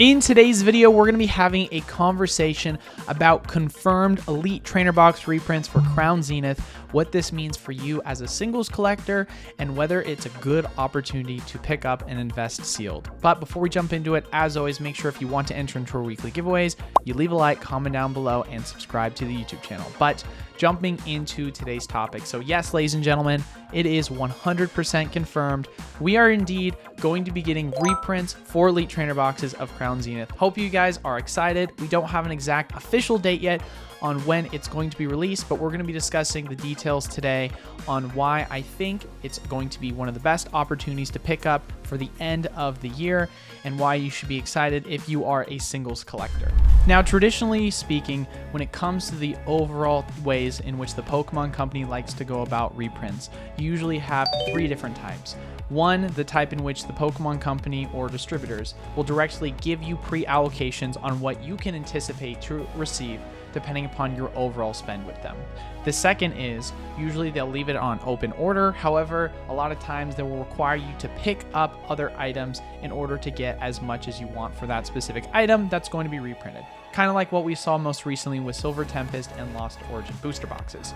In today's video, we're going to be having a conversation about confirmed Elite Trainer Box reprints for Crown Zenith, what this means for you as a singles collector, and whether it's a good opportunity to pick up and invest sealed. But before we jump into it, as always, make sure if you want to enter into our weekly giveaways, you leave a like, comment down below, and subscribe to the YouTube channel. But jumping into today's topic. So yes, ladies and gentlemen, it is 100% confirmed. We are indeed going to be getting reprints for Elite Trainer Boxes of Crown Zenith. Hope you guys are excited. We don't have an exact official date yet on when it's going to be released, but we're going to be discussing the details today on why I think it's going to be one of the best opportunities to pick up for the end of the year and why you should be excited if you are a singles collector. Now, traditionally speaking, when it comes to the overall ways in which the Pokemon company likes to go about reprints, you usually have three different types. One, the type in which the Pokemon company or distributors will directly give you pre-allocations on what you can anticipate to receive depending upon your overall spend with them. The second is, usually they'll leave it on open order. However, a lot of times they will require you to pick up other items in order to get as much as you want for that specific item that's going to be reprinted. Kind of like what we saw most recently with Silver Tempest and Lost Origin booster boxes.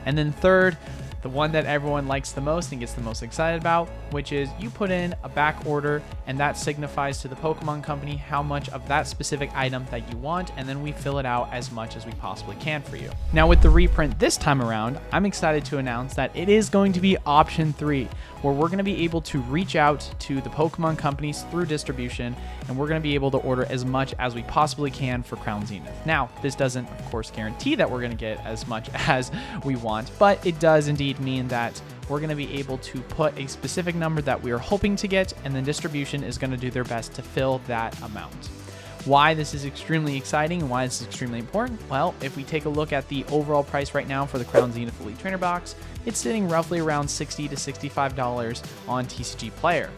And then third, the one that everyone likes the most and gets the most excited about, which is you put in a back order and that signifies to the Pokemon company how much of that specific item that you want, and then we fill it out as much as we possibly can for you. Now with the reprint this time around, I'm excited to announce that it is going to be option 3, where we're going to be able to reach out to the Pokemon companies through distribution, and we're going to be able to order as much as we possibly can for Crown Zenith. Now, this doesn't, of course, guarantee that we're going to get as much as we want, but it does indeed mean that we're going to be able to put a specific number that we are hoping to get, and then distribution is going to do their best to fill that amount. Why this is extremely exciting and why this is extremely important? Well, if we take a look at the overall price right now for the Crown Zenith Elite Trainer Box, it's sitting roughly around $60 to $65 on TCG Player.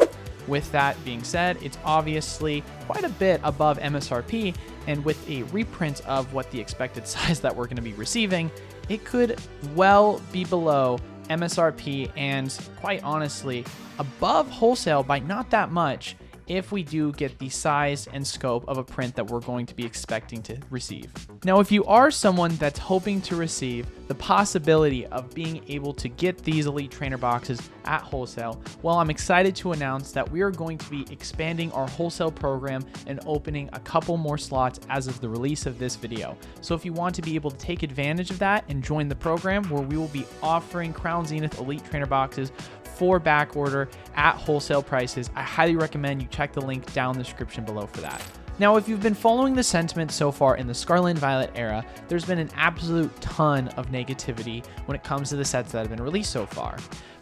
With that being said, it's obviously quite a bit above MSRP, and with a reprint of what the expected size that we're going to be receiving, it could well be below MSRP and, quite honestly, above wholesale by not that much if we do get the size and scope of a print that we're going to be expecting to receive. Now, if you are someone that's hoping to receive the possibility of being able to get these Elite Trainer Boxes at wholesale, well, I'm excited to announce that we are going to be expanding our wholesale program and opening a couple more slots as of the release of this video. So if you want to be able to take advantage of that and join the program where we will be offering Crown Zenith Elite Trainer Boxes for back order at wholesale prices, I highly recommend you check the link down in the description below for that. Now, if you've been following the sentiment so far in the Scarlet and Violet era, there's been an absolute ton of negativity when it comes to the sets that have been released so far.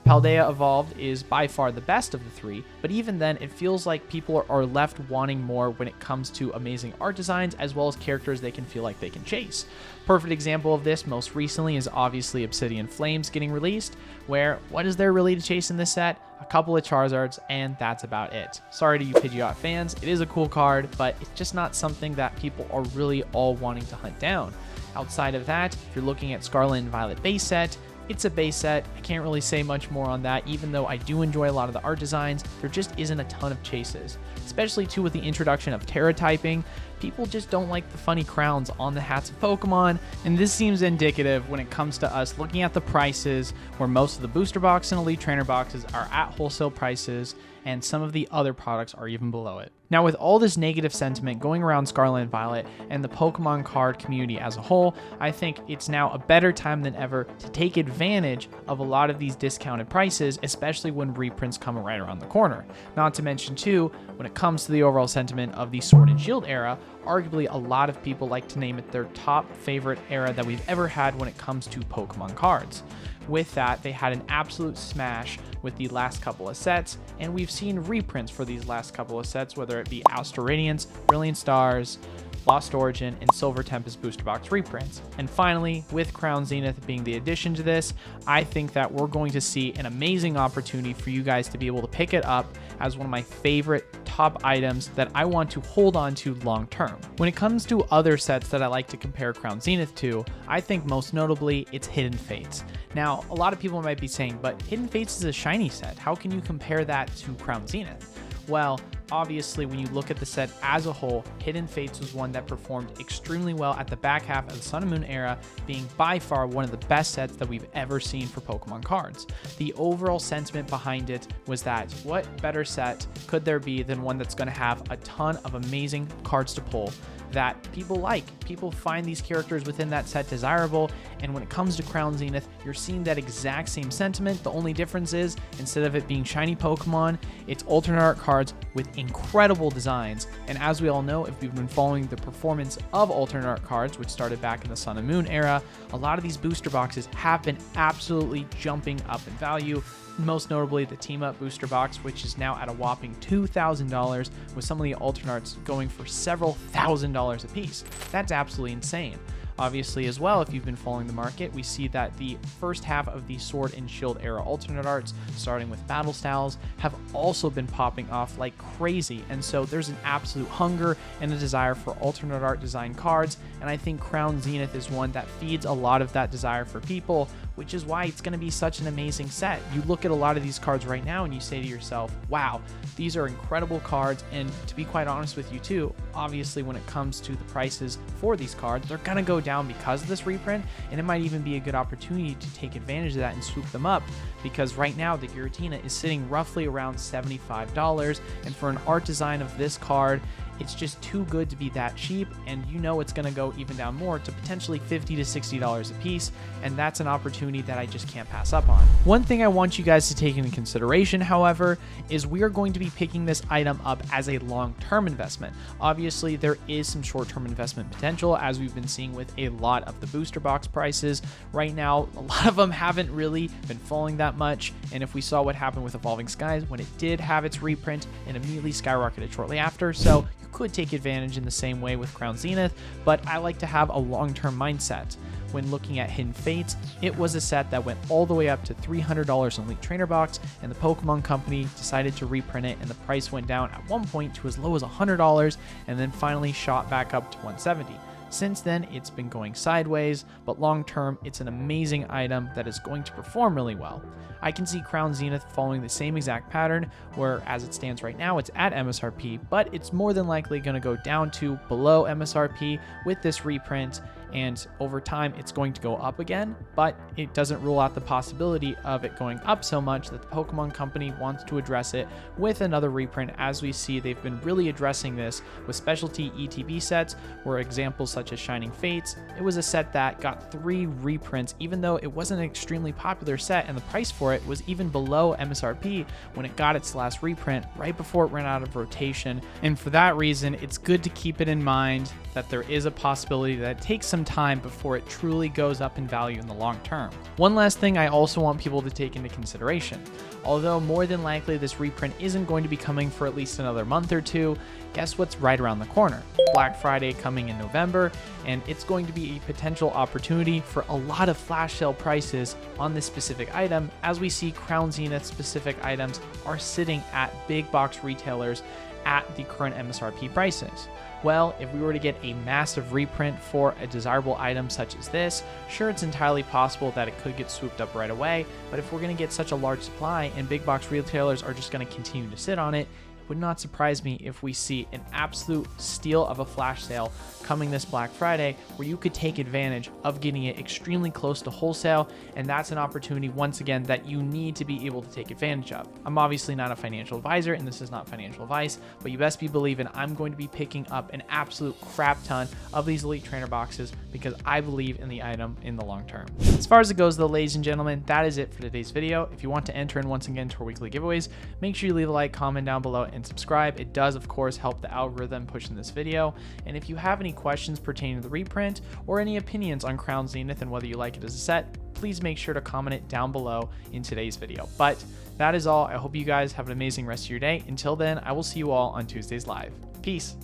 Paldea Evolved is by far the best of the three, but even then, it feels like people are left wanting more when it comes to amazing art designs as well as characters they can feel like they can chase. Perfect example of this most recently is obviously Obsidian Flames getting released, where what is there really to chase in this set? A couple of Charizards, and that's about it. Sorry to you Pidgeot fans, it is a cool card, but it's just not something that people are really all wanting to hunt down. Outside of that, if you're looking at Scarlet and Violet base set, it's a base set. I can't really say much more on that. Even though I do enjoy a lot of the art designs, there just isn't a ton of chases. Especially too with the introduction of Terra typing, people just don't like the funny crowns on the hats of Pokemon, and this seems indicative when it comes to us looking at the prices where most of the booster box and Elite Trainer boxes are at wholesale prices, and some of the other products are even below it. Now, with all this negative sentiment going around Scarlet and Violet and the Pokemon card community as a whole, I think it's now a better time than ever to take advantage of a lot of these discounted prices, especially when reprints come right around the corner. Not to mention too, when it comes to the overall sentiment of the Sword and Shield era, arguably a lot of people like to name it their top favorite era that we've ever had when it comes to Pokemon cards. With that, they had an absolute smash with the last couple of sets, and we've seen reprints for these last couple of sets, whether it be Astral Radiance, Brilliant Stars, Lost Origin, and Silver Tempest booster box reprints. And finally, with Crown Zenith being the addition to this, I think that we're going to see an amazing opportunity for you guys to be able to pick it up as one of my favorite top items that I want to hold on to long term. When it comes to other sets that I like to compare Crown Zenith to, I think most notably it's Hidden Fates. Now, a lot of people might be saying, but Hidden Fates is a shiny set. How can you compare that to Crown Zenith? Well, obviously when you look at the set as a whole, Hidden Fates was one that performed extremely well at the back half of the Sun and Moon era, being by far one of the best sets that we've ever seen for Pokemon cards. The overall sentiment behind it was that what better set could there be than one that's going to have a ton of amazing cards to pull that people like. People find these characters within that set desirable, and when it comes to Crown Zenith, you're seeing that exact same sentiment. The only difference is, instead of it being shiny Pokemon, it's alternate art cards with incredible designs. And as we all know, if we've been following the performance of alternate art cards, which started back in the Sun and Moon era, a lot of these booster boxes have been absolutely jumping up in value. Most notably the Team Up booster box, which is now at a whopping $2,000, with some of the alternate arts going for several $1,000s a piece. That's absolutely insane. Obviously as well, if you've been following the market, we see that the first half of the Sword and Shield era alternate arts, starting with battle styles, have also been popping off like crazy. And so there's an absolute hunger and a desire for alternate art design cards. And I think Crown Zenith is one that feeds a lot of that desire for people, which is why it's going to be such an amazing set. You look at a lot of these cards right now and you say to yourself, wow, these are incredible cards. And to be quite honest with you too, obviously when it comes to the prices for these cards, they're going to go down because of this reprint, and it might even be a good opportunity to take advantage of that and swoop them up, because right now the Giratina is sitting roughly around $75, and for an art design of this card, it's just too good to be that cheap, and you know it's going to go even down more to potentially $50 to $60 a piece, and that's an opportunity that I just can't pass up on. One thing I want you guys to take into consideration, however, is we are going to be picking this item up as a long-term investment. Obviously, there is some short-term investment potential, as we've been seeing with a lot of the booster box prices. Right now, a lot of them haven't really been falling that much, and if we saw what happened with Evolving Skies when it did have its reprint and immediately skyrocketed shortly after, so you could take advantage in the same way with Crown Zenith, but I like to have a long-term mindset. When looking at Hidden Fates, it was a set that went all the way up to $300 in Elite Trainer Box, and the Pokemon Company decided to reprint it, and the price went down at one point to as low as $100, and then finally shot back up to $170. Since then, it's been going sideways, but long term, it's an amazing item that is going to perform really well. I can see Crown Zenith following the same exact pattern, where as it stands right now, it's at MSRP, but it's more than likely going to go down to below MSRP with this reprint, and over time it's going to go up again, but it doesn't rule out the possibility of it going up so much that the Pokemon Company wants to address it with another reprint. As we see, they've been really addressing this with specialty ETB sets, where examples such as Shining Fates, it was a set that got 3 reprints, even though it wasn't an extremely popular set, and the price for it was even below MSRP when it got its last reprint right before it ran out of rotation. And for that reason, it's good to keep it in mind that there is a possibility that it takes some time before it truly goes up in value in the long term. One last thing I also want people to take into consideration. Although more than likely this reprint isn't going to be coming for at least another month or two, guess what's right around the corner? Black Friday coming in November, and it's going to be a potential opportunity for a lot of flash sale prices on this specific item, as we see Crown Zenith specific items are sitting at big box retailers at the current MSRP prices. Well, if we were to get a massive reprint for a desirable item such as this, sure, it's entirely possible that it could get swooped up right away, but if we're going to get such a large supply and big box retailers are just going to continue to sit on it, it would not surprise me if we see an absolute steal of a flash sale coming this Black Friday, where you could take advantage of getting it extremely close to wholesale, and that's an opportunity once again that you need to be able to take advantage of. I'm obviously not a financial advisor, and this is not financial advice, but you best be believing I'm going to be picking up an absolute crap ton of these Elite Trainer boxes because I believe in the item in the long term. As far as it goes though, ladies and gentlemen, that is it for today's video. If you want to enter in once again to our weekly giveaways, make sure you leave a like, comment down below, and subscribe. It does of course help the algorithm pushing this video. And if you have any questions pertaining to the reprint or any opinions on Crown Zenith and whether you like it as a set, please make sure to comment it down below in today's video. But that is all. I hope you guys have an amazing rest of your day. Until then, I will see you all on Tuesdays Live. Peace.